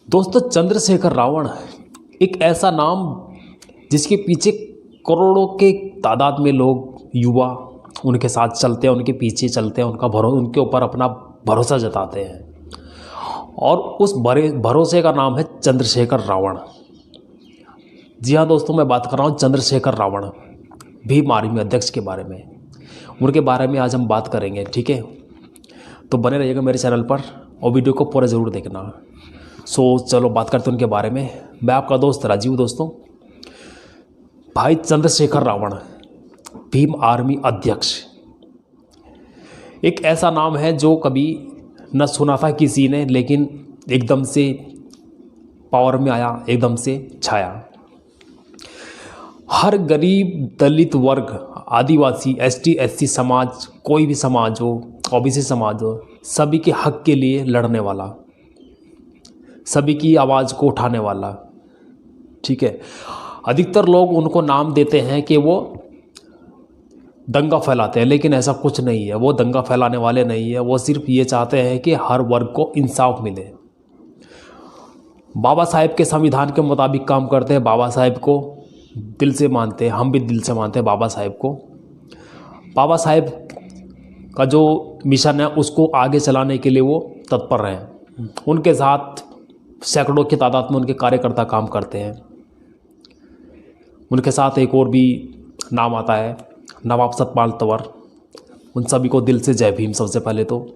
दोस्तों, चंद्रशेखर रावण एक ऐसा नाम जिसके पीछे करोड़ों के तादाद में लोग, युवा उनके साथ चलते हैं, उनके पीछे चलते हैं, उनके ऊपर अपना भरोसा जताते हैं। और उस भरोसे का नाम है चंद्रशेखर रावण। जी हाँ दोस्तों, मैं बात कर रहा हूँ चंद्रशेखर रावण, भीम आर्मी अध्यक्ष के बारे में। उनके बारे में आज हम बात करेंगे, ठीक है। तो बने रहिएगा मेरे चैनल पर और वीडियो को पूरा ज़रूर देखना। सो चलो बात करते हैं उनके बारे में। मैं आपका दोस्त राजीव। दोस्तों, भाई चंद्रशेखर रावण, भीम आर्मी अध्यक्ष, एक ऐसा नाम है जो कभी न सुना था किसी ने, लेकिन एकदम से पावर में आया, एकदम से छाया। हर गरीब, दलित वर्ग, आदिवासी, एसटी, एससी समाज, कोई भी समाज हो, ओबीसी समाज हो, सभी के हक के लिए लड़ने वाला, सभी की आवाज़ को उठाने वाला, ठीक है। अधिकतर लोग उनको नाम देते हैं कि वो दंगा फैलाते हैं, लेकिन ऐसा कुछ नहीं है। वो दंगा फैलाने वाले नहीं है। वो सिर्फ ये चाहते हैं कि हर वर्ग को इंसाफ मिले। बाबा साहेब के संविधान के मुताबिक काम करते हैं। बाबा साहेब को दिल से मानते हैं, हम भी दिल से मानते हैं बाबा साहेब को। बाबा साहेब का जो मिशन है उसको आगे चलाने के लिए वो तत्पर हैं। उनके साथ सैकड़ों की तादाद में उनके कार्यकर्ता काम करते हैं। उनके साथ एक और भी नाम आता है, नवाब सतपाल तंवर। उन सभी को दिल से जय भीम। सबसे पहले तो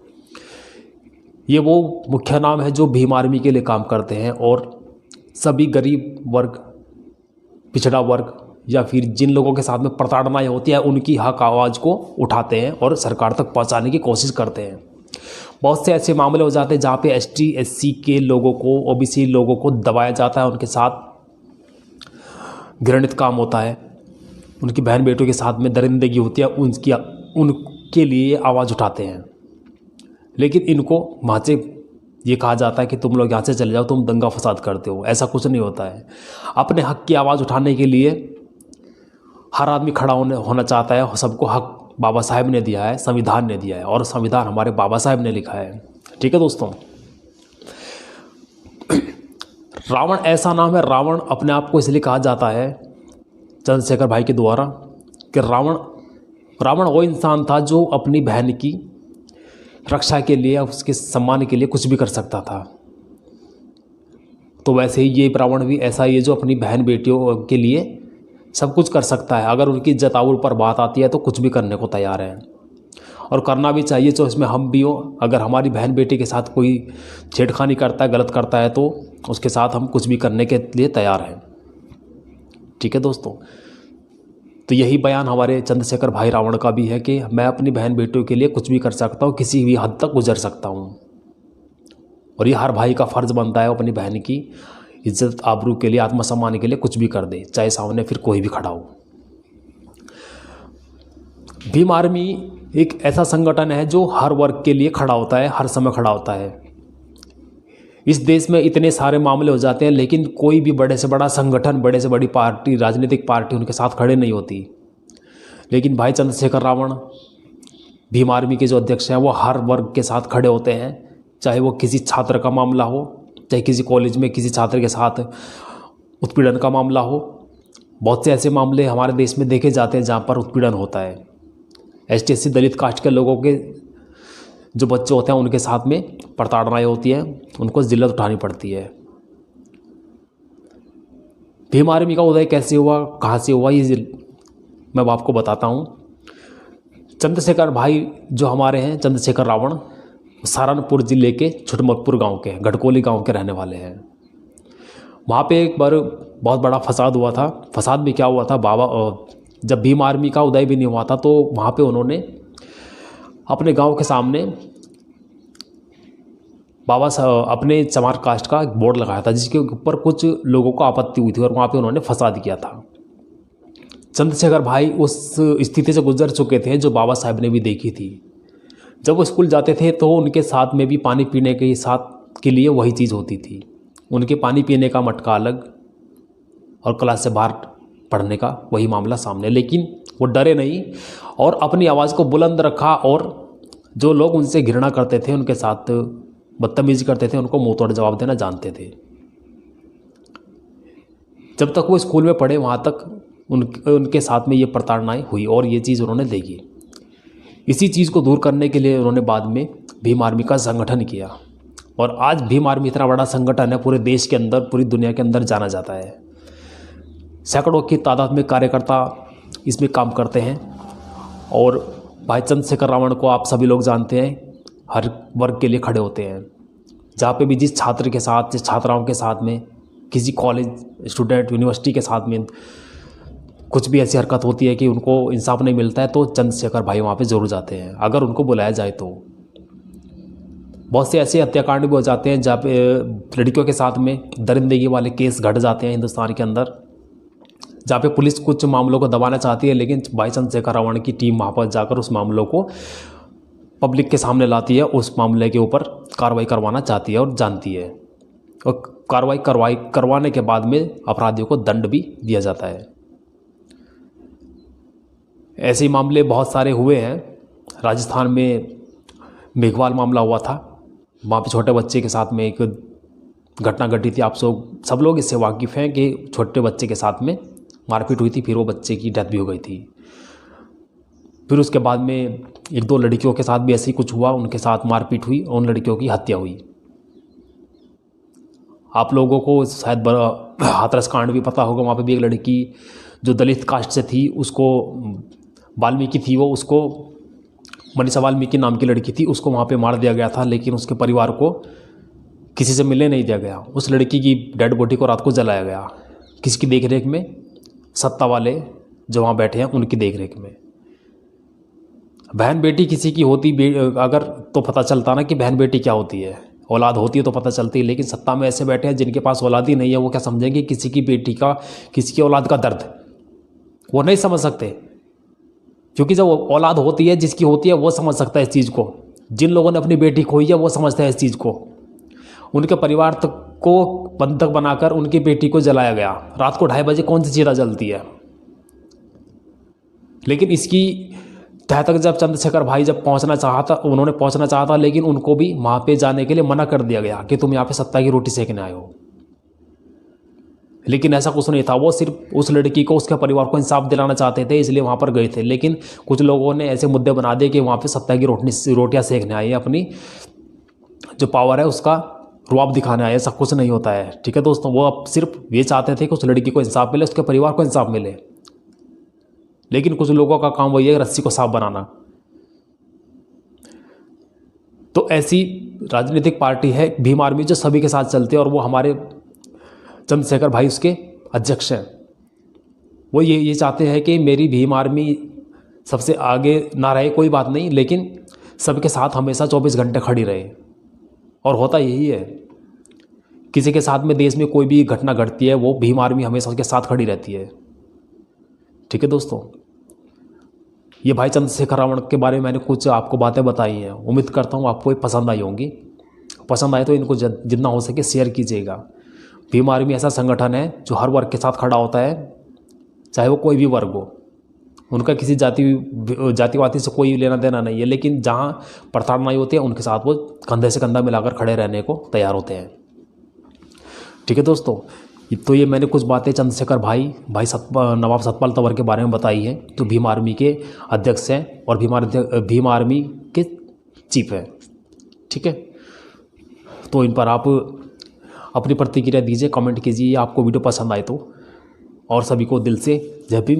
ये वो मुख्य नाम है जो भीम आर्मी के लिए काम करते हैं और सभी गरीब वर्ग, पिछड़ा वर्ग या फिर जिन लोगों के साथ में प्रताड़नाएं होती है, उनकी हक आवाज़ को उठाते हैं और सरकार तक पहुंचाने की कोशिश करते हैं। बहुत से ऐसे मामले हो जाते हैं जहाँ पे एसटी, एससी के लोगों को, ओबीसी लोगों को दबाया जाता है, उनके साथ घृणित काम होता है, उनकी बहन बेटों के साथ में दरिंदगी होती है, उनके लिए आवाज़ उठाते हैं। लेकिन इनको वहाँ से ये कहा जाता है कि तुम लोग यहाँ से चले जाओ, तुम दंगा फसाद करते हो। ऐसा कुछ नहीं होता है। अपने हक की आवाज़ उठाने के लिए हर आदमी खड़ा होना चाहता है। सबको हक बाबा साहेब ने दिया है, संविधान ने दिया है, और संविधान हमारे बाबा साहेब ने लिखा है, ठीक है दोस्तों। रावण ऐसा नाम है, रावण अपने आप को इसलिए कहा जाता है चंद्रशेखर भाई के द्वारा कि रावण वो इंसान था जो अपनी बहन की रक्षा के लिए, उसके सम्मान के लिए कुछ भी कर सकता था। तो वैसे ही ये रावण भी ऐसा ही है जो अपनी बहन बेटियों के लिए सब कुछ कर सकता है। अगर उनकी इज्जत आबरू पर बात आती है तो कुछ भी करने को तैयार है, और करना भी चाहिए। तो इसमें हम भी हो, अगर हमारी बहन बेटी के साथ कोई छेड़खानी करता है, गलत करता है, तो उसके साथ हम कुछ भी करने के लिए तैयार हैं, ठीक है दोस्तों। तो यही बयान हमारे चंद्रशेखर भाई रावण का भी है कि मैं अपनी बहन बेटियों के लिए कुछ भी कर सकता हूँ, किसी भी हद तक गुजर सकता हूँ। और ये हर भाई का फ़र्ज़ बनता है अपनी बहन की इज्जत आबरू के लिए, आत्मसम्मान के लिए कुछ भी कर दे, चाहे सामने फिर कोई भी खड़ा हो। भीम आर्मी एक ऐसा संगठन है जो हर वर्ग के लिए खड़ा होता है, हर समय खड़ा होता है। इस देश में इतने सारे मामले हो जाते हैं, लेकिन कोई भी बड़े से बड़ा संगठन, बड़े से बड़ी पार्टी, राजनीतिक पार्टी उनके साथ खड़े नहीं होती। लेकिन भाई चंद्रशेखर रावण, भीम आर्मी के जो अध्यक्ष हैं, वो हर वर्ग के साथ खड़े होते हैं। चाहे वो किसी छात्र का मामला हो, चाहे किसी कॉलेज में किसी छात्र के साथ उत्पीड़न का मामला हो। बहुत से ऐसे मामले हमारे देश में देखे जाते हैं जहाँ पर उत्पीड़न होता है। एसटी, एससी, दलित कास्ट के लोगों के जो बच्चे होते हैं उनके साथ में प्रताड़नाएं होती हैं, उनको जिल्लत उठानी पड़ती है। भीम आर्मी का उदय कैसे हुआ, कहाँ से हुआ, ये मैं आपको बताता हूँ। चंद्रशेखर भाई जो हमारे हैं, चंद्रशेखर रावण, सहारनपुर ज़िले के छुटमलपुर गांव के, गढ़कोली गांव के रहने वाले हैं। वहाँ पे एक बार बहुत बड़ा फसाद हुआ था। फसाद भी क्या हुआ था, जब भीम आर्मी का उदय भी नहीं हुआ था, तो वहाँ पे उन्होंने अपने गांव के सामने अपने चमार कास्ट का एक बोर्ड लगाया था, जिसके ऊपर कुछ लोगों को आपत्ति हुई थी और वहाँ पे उन्होंने फसाद किया था। चंद्रशेखर भाई उस स्थिति से गुजर चुके थे जो बाबा साहब ने भी देखी थी। जब वो स्कूल जाते थे तो उनके साथ में भी पानी पीने के साथ के लिए वही चीज़ होती थी। उनके पानी पीने का मटका अलग और क्लास से बाहर पढ़ने का वही मामला सामने। लेकिन वो डरे नहीं और अपनी आवाज़ को बुलंद रखा, और जो लोग उनसे घृणा करते थे, उनके साथ बदतमीज़ी करते थे, उनको मुंह तोड़ जवाब देना जानते थे। जब तक वो स्कूल में पढ़े वहाँ तक उनके साथ में ये प्रताड़नाएँ हुई और ये चीज़ उन्होंने देखी। इसी चीज़ को दूर करने के लिए उन्होंने बाद में भीम आर्मी का संगठन किया और आज भीम आर्मी इतना बड़ा संगठन है, पूरे देश के अंदर, पूरी दुनिया के अंदर जाना जाता है। सैकड़ों की तादाद में कार्यकर्ता इसमें काम करते हैं और भाई चंद्रशेखर रावण को आप सभी लोग जानते हैं, हर वर्ग के लिए खड़े होते हैं। जहाँ पे भी जिस छात्र के साथ, जिस छात्राओं के साथ में, किसी कॉलेज स्टूडेंट, यूनिवर्सिटी के साथ में कुछ भी ऐसी हरकत होती है कि उनको इंसाफ नहीं मिलता है तो चंद्रशेखर भाई वहाँ पे ज़रूर जाते हैं, अगर उनको बुलाया जाए तो। बहुत से ऐसे हत्याकांड भी हो जाते हैं जहाँ पे लड़कियों के साथ में दरिंदगी वाले केस घट जाते हैं हिंदुस्तान के अंदर, जहाँ पे पुलिस कुछ मामलों को दबाना चाहती है, लेकिन भाई चंद्रशेखर रावण की टीम वहाँ पर जाकर उस मामलों को पब्लिक के सामने लाती है, उस मामले के ऊपर कार्रवाई करवाना चाहती है और जानती है, और कार्रवाई करवाने के बाद में अपराधियों को दंड भी दिया जाता है। ऐसे मामले बहुत सारे हुए हैं। राजस्थान में मेघवाल मामला हुआ था, वहाँ पे छोटे बच्चे के साथ में एक घटना घटी थी। आप सब लोग इससे वाकिफ़ हैं कि छोटे बच्चे के साथ में मारपीट हुई थी, फिर वो बच्चे की डेथ भी हो गई थी। फिर उसके बाद में एक दो लड़कियों के साथ भी ऐसे ही कुछ हुआ, उनके साथ मारपीट हुई और उन लड़कियों की हत्या हुई। आप लोगों को शायद हाथरस कांड भी पता होगा, वहाँ पे भी एक लड़की जो दलित कास्ट से थी, उसको वाल्मीकि थी, वो उसको मनीषा वाल्मीकि नाम की लड़की थी, उसको वहाँ पे मार दिया गया था, लेकिन उसके परिवार को किसी से मिलने नहीं दिया गया। उस लड़की की डेड बॉडी को रात को जलाया गया, किसकी देखरेख में? सत्ता वाले जो वहाँ बैठे हैं उनकी देखरेख में। बहन बेटी किसी की होती अगर तो पता चलता ना कि बहन बेटी क्या होती है, औलाद होती है तो पता चलती है, लेकिन सत्ता में ऐसे बैठे हैं जिनके पास औलाद ही नहीं है, वो क्या समझेंगे किसी की बेटी का, किसी की औलाद का दर्द? वो नहीं समझ सकते, क्योंकि जब औलाद होती है, जिसकी होती है, वो समझ सकता है इस चीज़ को। जिन लोगों ने अपनी बेटी खोई है वो समझते हैं इस चीज़ को। उनके परिवार तक को बंधक बनाकर उनकी बेटी को जलाया गया। रात को 2:30 बजे कौन सी चीज़ा जलती है? लेकिन इसकी तह तक जब चंद्रशेखर भाई जब उन्होंने पहुंचना चाहा था, लेकिन उनको भी वहाँ पे जाने के लिए मना कर दिया गया कि तुम यहाँ पे सत्ता की रोटी सेकने आए हो। लेकिन ऐसा कुछ नहीं था, वो सिर्फ उस लड़की को, उसके परिवार को इंसाफ दिलाना चाहते थे, इसलिए वहाँ पर गए थे। लेकिन कुछ लोगों ने ऐसे मुद्दे बना दिए कि वहाँ पे सत्ता की रोटियाँ सेकने आए, अपनी जो पावर है उसका रुआब दिखाने आए। ऐसा कुछ नहीं होता है, ठीक है दोस्तों। वो अब सिर्फ ये चाहते थे कि उस लड़की को इंसाफ मिले, उसके परिवार को इंसाफ मिले। लेकिन कुछ लोगों का काम वही है, रस्सी को साफ बनाना। तो ऐसी राजनीतिक पार्टी है भीम आर्मी, जो सभी के साथ चलती है, और वो हमारे चंद्रशेखर भाई उसके अध्यक्ष हैं। वो ये चाहते हैं कि मेरी भीम आर्मी सबसे आगे ना रहे, कोई बात नहीं, लेकिन सबके साथ हमेशा 24 घंटे खड़ी रहे। और होता यही है, किसी के साथ में देश में कोई भी घटना घटती है, वो भीम आर्मी हमेशा उसके साथ खड़ी रहती है, ठीक है दोस्तों। ये भाई चंद्रशेखर रावण के बारे में मैंने कुछ आपको बातें बताई हैं, उम्मीद करता हूँ आपको ये पसंद आई होंगी। पसंद आए तो इनको जितना हो सके शेयर कीजिएगा। भीम आर्मी ऐसा संगठन है जो हर वर्ग के साथ खड़ा होता है, चाहे वो कोई भी वर्ग हो। उनका किसी जातिवादी से कोई लेना देना नहीं है, लेकिन जहाँ प्रताड़नाएं होती है उनके साथ वो कंधे से कंधा मिलाकर खड़े रहने को तैयार होते हैं, ठीक है दोस्तों। तो ये मैंने कुछ बातें चंद्रशेखर भाई नवाब सतपाल तंवर के बारे में बताई हैं, जो भीम आर्मी के अध्यक्ष हैं और भीम आर्मी के चीफ हैं, ठीक है। तो इन पर आप अपनी प्रतिक्रिया दीजिए, कमेंट कीजिए, आपको वीडियो पसंद आए तो। और सभी को दिल से जय भीम।